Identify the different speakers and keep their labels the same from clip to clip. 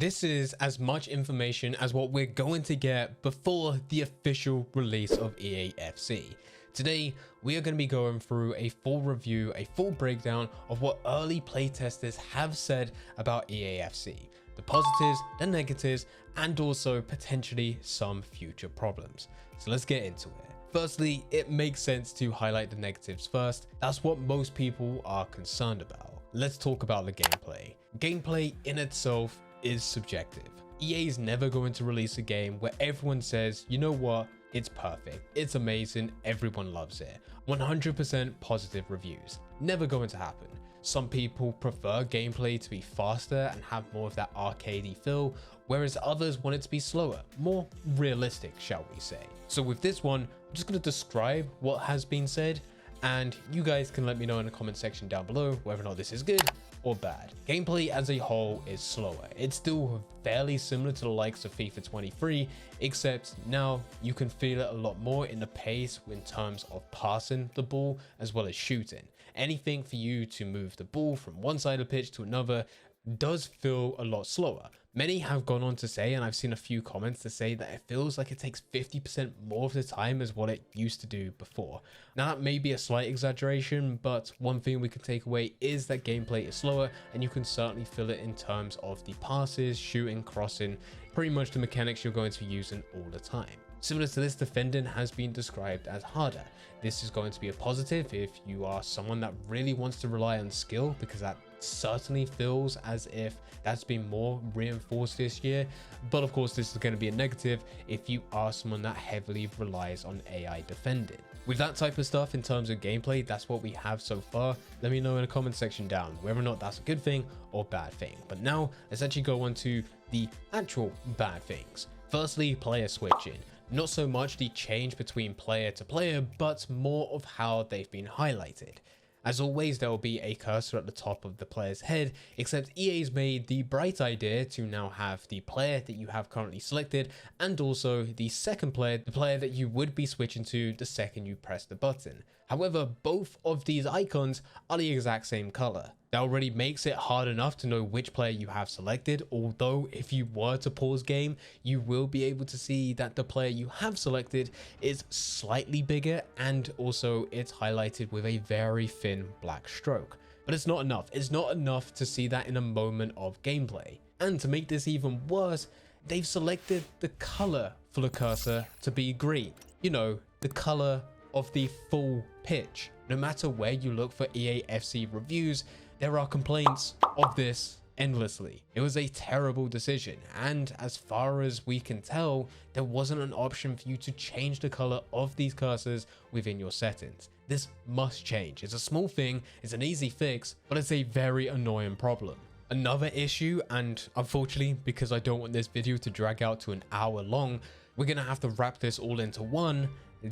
Speaker 1: This is as much information as what we're going to get before the official release of EAFC. Today, we are going to be going through a full review, a full breakdown of what early playtesters have said about EAFC, the positives, the negatives, and also potentially some future problems. So let's get into it. Firstly, it makes sense to highlight the negatives first. That's what most people are concerned about. Let's talk about the gameplay. Gameplay in itself is subjective. EA is never going to release a game where everyone says, you know what, it's perfect, it's amazing, everyone loves it. 100% positive reviews. Never going to happen. Some people prefer gameplay to be faster and have more of that arcadey feel, whereas others want it to be slower, more realistic, shall we say. So with this one, I'm just going to describe what has been said, and you guys can let me know in the comment section down below whether or not this is good or bad. Gameplay as a whole is slower. It's still fairly similar to the likes of FIFA 23, except now you can feel it a lot more in the pace in terms of passing the ball as well as shooting. Anything for you to move the ball from one side of the pitch to another does feel a lot slower. Many have gone on to say, and I've seen a few comments to say, that it feels like it takes 50% more of the time as what it used to do before. Now that may be a slight exaggeration, but one thing we can take away is that gameplay is slower, and you can certainly feel it in terms of the passes, shooting, crossing, pretty much the mechanics you're going to be using all the time. Similar to this, defending has been described as harder. This is going to be a positive if you are someone that really wants to rely on skill, because that certainly feels as if that's been more reinforced this year. But of course, this is going to be a negative if you are someone that heavily relies on AI defending. With that type of stuff in terms of gameplay, that's what we have so far. Let me know in the comment section down whether or not that's a good thing or bad thing. But now let's actually go on to the actual bad things. Firstly, player switching. Not so much the change between player to player, but more of how they've been highlighted. As always, there will be a cursor at the top of the player's head, except EA's made the bright idea to now have the player that you have currently selected, and also the second player, the player that you would be switching to the second you press the button. However, both of these icons are the exact same color. That already makes it hard enough to know which player you have selected, although if you were to pause game, you will be able to see that the player you have selected is slightly bigger, and also it's highlighted with a very thin black stroke. But it's not enough. It's not enough to see that in a moment of gameplay. And to make this even worse, they've selected the color for the cursor to be green. You know, the color of the full pitch. No matter where you look for EAFC reviews, there are complaints of this endlessly. It was a terrible decision, and as far as we can tell, there wasn't an option for you to change the color of these cursors within your settings. This must change. It's a small thing, it's an easy fix, but it's a very annoying problem. Another issue, and unfortunately, because I don't want this video to drag out to an hour long, we're gonna have to wrap this all into one.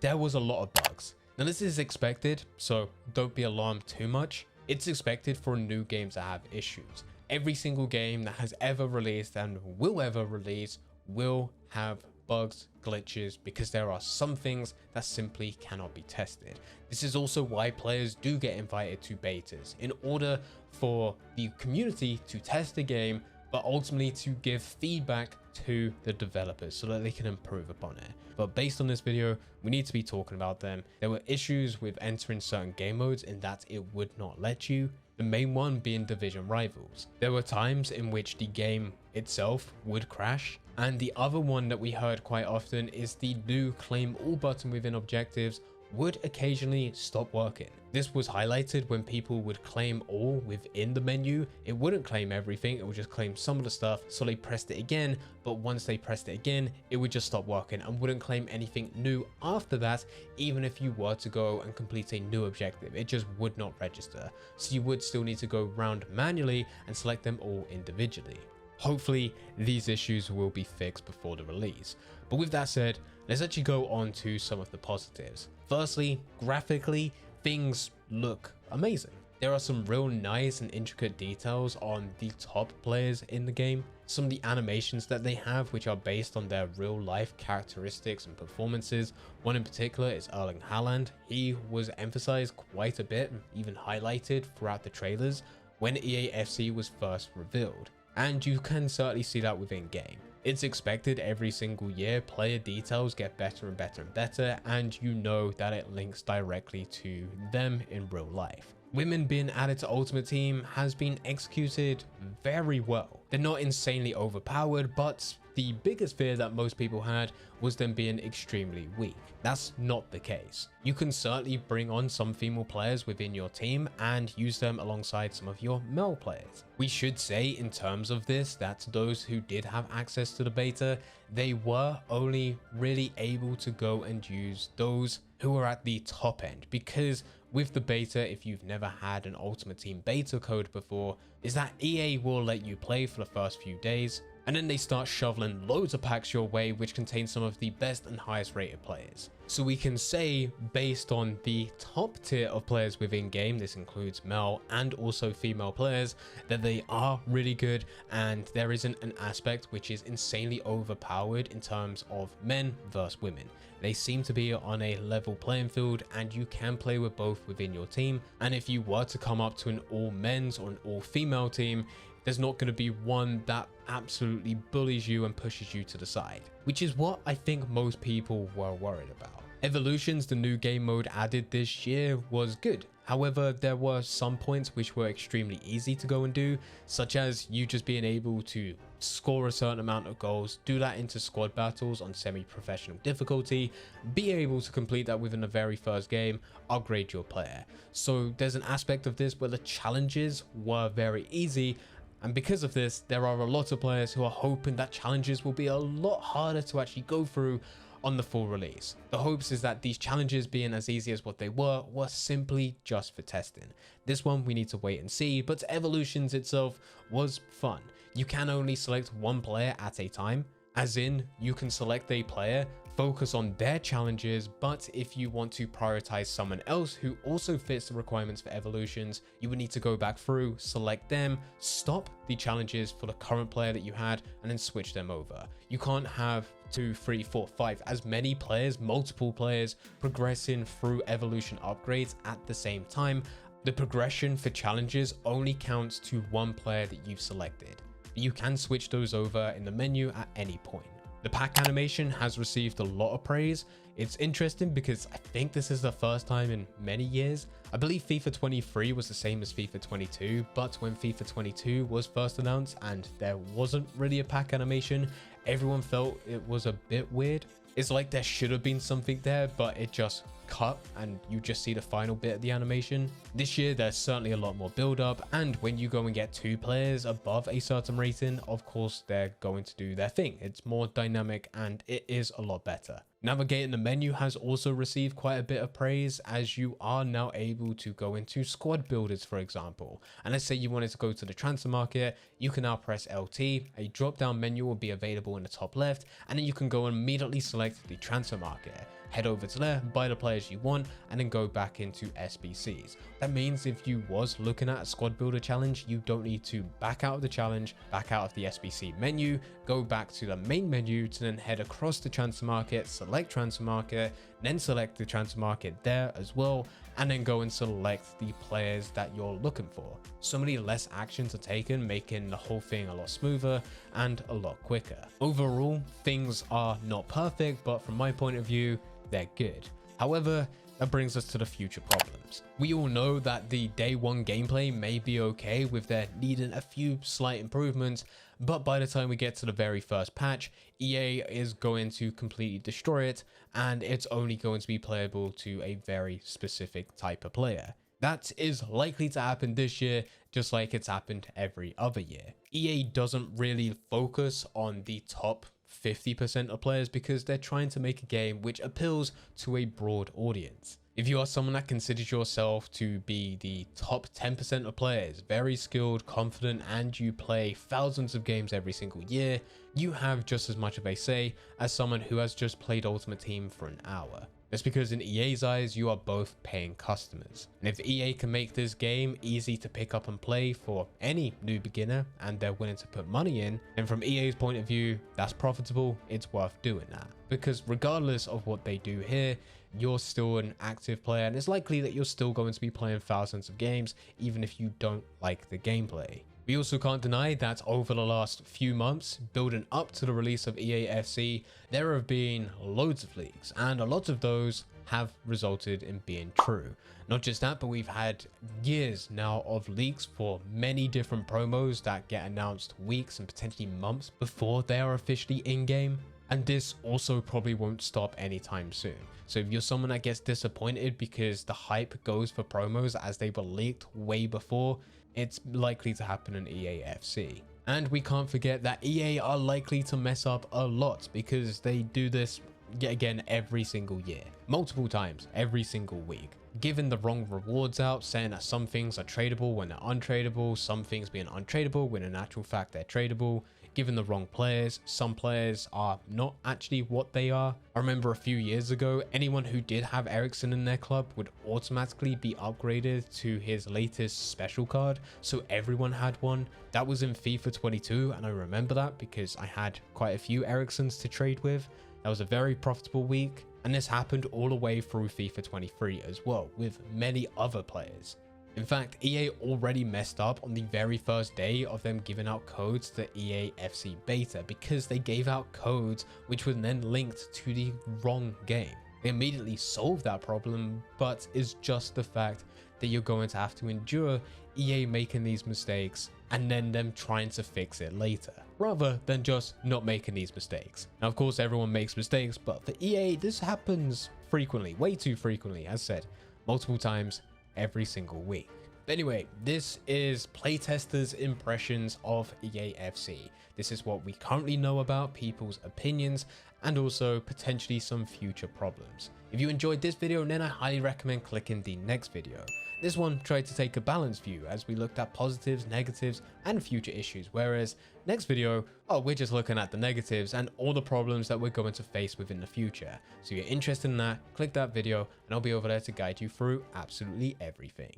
Speaker 1: There was a lot of bugs. Now this is expected, so don't be alarmed too much. It's expected for a new game to have issues. Every single game that has ever released and will ever release will have bugs, glitches, because there are some things that simply cannot be tested. This is also why players do get invited to betas, in order for the community to test the game, but ultimately to give feedback to the developers so that they can improve upon it. But based on this video, we need to be talking about them. There were issues with entering certain game modes in that it would not let you. The main one being Division Rivals. There were times in which the game itself would crash. And the other one that we heard quite often is the new claim all button within objectives would occasionally stop working. This was highlighted when people would claim all within the menu. It wouldn't claim everything, it would just claim some of the stuff, so they pressed it again, but once they pressed it again, it would just stop working and wouldn't claim anything new after that. Even if you were to go and complete a new objective, it just would not register. So you would still need to go round manually and select them all individually. Hopefully these issues will be fixed before the release. But with that said, let's actually go on to some of the positives. Firstly, graphically, things look amazing. There are some real nice and intricate details on the top players in the game. Some of the animations that they have, which are based on their real life characteristics and performances. One in particular is Erling Haaland. He was emphasized quite a bit, even highlighted throughout the trailers when EAFC was first revealed. and you can certainly see that within game. It's expected every single year, player details get better and better and better, and you know that it links directly to them in real life. Women being added to Ultimate Team has been executed very well. They're not insanely overpowered, but the biggest fear that most people had was them being extremely weak. That's not the case. You can certainly bring on some female players within your team and use them alongside some of your male players. We should say in terms of this that those who did have access to the beta, they were only really able to go and use those who were at the top end, because with the beta, if you've never had an Ultimate Team beta code before, is that EA will let you play for the first few days, and then they start shoveling loads of packs your way which contain some of the best and highest rated players. So we can say, based on the top tier of players within game, this includes male and also female players, that they are really good, and there isn't an aspect which is insanely overpowered in terms of men versus women. They seem to be on a level playing field, and you can play with both within your team. And if you were to come up to an all men's or an all female team, there's not going to be one that absolutely bullies you and pushes you to the side, which is what I think most people were worried about. Evolutions, the new game mode added this year, was good. However, there were some points which were extremely easy to go and do, such as you just being able to score a certain amount of goals, do that into squad battles on semi-professional difficulty, be able to complete that within the very first game, upgrade your player. So there's an aspect of this where the challenges were very easy, and because of this, there are a lot of players who are hoping that challenges will be a lot harder to actually go through on the full release. The hopes is that these challenges, being as easy as what they were simply just for testing. This one we need to wait and see, but Evolutions itself was fun. You can only select one player at a time, as in you can select a player, focus on their challenges, but if you want to prioritize someone else who also fits the requirements for Evolutions, you would need to go back through, select them, stop the challenges for the current player that you had, and then switch them over. You can't have 2, 3, 4, 5, as many players, multiple players, progressing through Evolution upgrades at the same time. The progression for challenges only counts to one player that you've selected. You can switch those over in the menu at any point. The pack animation has received a lot of praise. It's interesting because I think this is the first time in many years. I believe FIFA 23 was the same as FIFA 22, but when FIFA 22 was first announced and there wasn't really a pack animation, everyone felt it was a bit weird. It's like there should have been something there, but it just cut and you just see the final bit of the animation. This year there's certainly a lot more build up, and when you go and get 2 players above a certain rating, of course they're going to do their thing. It's more dynamic and it is a lot better. Navigating the menu has also received quite a bit of praise, as you are now able to go into squad builders, for example. And let's say you wanted to go to the transfer market, you can now press LT, a drop down menu will be available in the top left, and then you can go and immediately select the transfer market. Head over to there, buy the players you want, and then go back into SBCs. That means if you was looking at a squad builder challenge, you don't need to back out of the challenge, back out of the SBC menu, go back to the main menu to then head across the transfer market, select transfer market, then select the transfer market there as well, and then go and select the players that you're looking for. So many less actions are taken, making the whole thing a lot smoother and a lot quicker. Overall, things are not perfect, but from my point of view, they're good. However, that brings us to the future problems. We all know that the day one gameplay may be okay with there needing a few slight improvements, but by the time we get to the very first patch, EA is going to completely destroy it, and it's only going to be playable to a very specific type of player. That is likely to happen this year, just like it's happened every other year. EA doesn't really focus on the top 50% of players because they're trying to make a game which appeals to a broad audience. If you are someone that considers yourself to be the top 10% of players, very skilled, confident, and you play thousands of games every single year, you have just as much of a say as someone who has just played Ultimate Team for an hour. That's because in EA's eyes, you are both paying customers. And if EA can make this game easy to pick up and play for any new beginner, and they're willing to put money in, then from EA's point of view, that's profitable, it's worth doing that. Because regardless of what they do here, you're still an active player, and it's likely that you're still going to be playing thousands of games, even if you don't like the gameplay. We also can't deny that over the last few months, building up to the release of EAFC, there have been loads of leaks, and a lot of those have resulted in being true. Not just that, but we've had years now of leaks for many different promos that get announced weeks and potentially months before they are officially in-game. And this also probably won't stop anytime soon. So if you're someone that gets disappointed because the hype goes for promos as they were leaked way before, it's likely to happen in EAFC. And we can't forget that EA are likely to mess up a lot because they do this yet again every single year, multiple times every single week, giving the wrong rewards out, saying that some things are tradable when they're untradeable, some things being untradeable when in actual fact they're tradable, given the wrong players. Some players are not actually what they are. I remember a few years ago, anyone who did have Ericsson in their club would automatically be upgraded to his latest special card, so everyone had one. That was in FIFA 22, and I remember that because I had quite a few Ericssons to trade with. That was a very profitable week, and this happened all the way through FIFA 23 as well, with many other players. In fact, EA already messed up on the very first day of them giving out codes to EAFC beta because they gave out codes which were then linked to the wrong game. They immediately solved that problem, but it's just the fact that you're going to have to endure EA making these mistakes and then them trying to fix it later, rather than just not making these mistakes. Now, of course, everyone makes mistakes, but for EA, this happens frequently, way too frequently, as said, multiple times every single week. But anyway, this is Playtesters' impressions of EAFC. This is what we currently know about, people's opinions, and also potentially some future problems. If you enjoyed this video, then I highly recommend clicking the next video. This one tried to take a balanced view as we looked at positives, negatives, and future issues, whereas next video, we're just looking at the negatives and all the problems that we're going to face within the future. So if you're interested in that, click that video and I'll be over there to guide you through absolutely everything.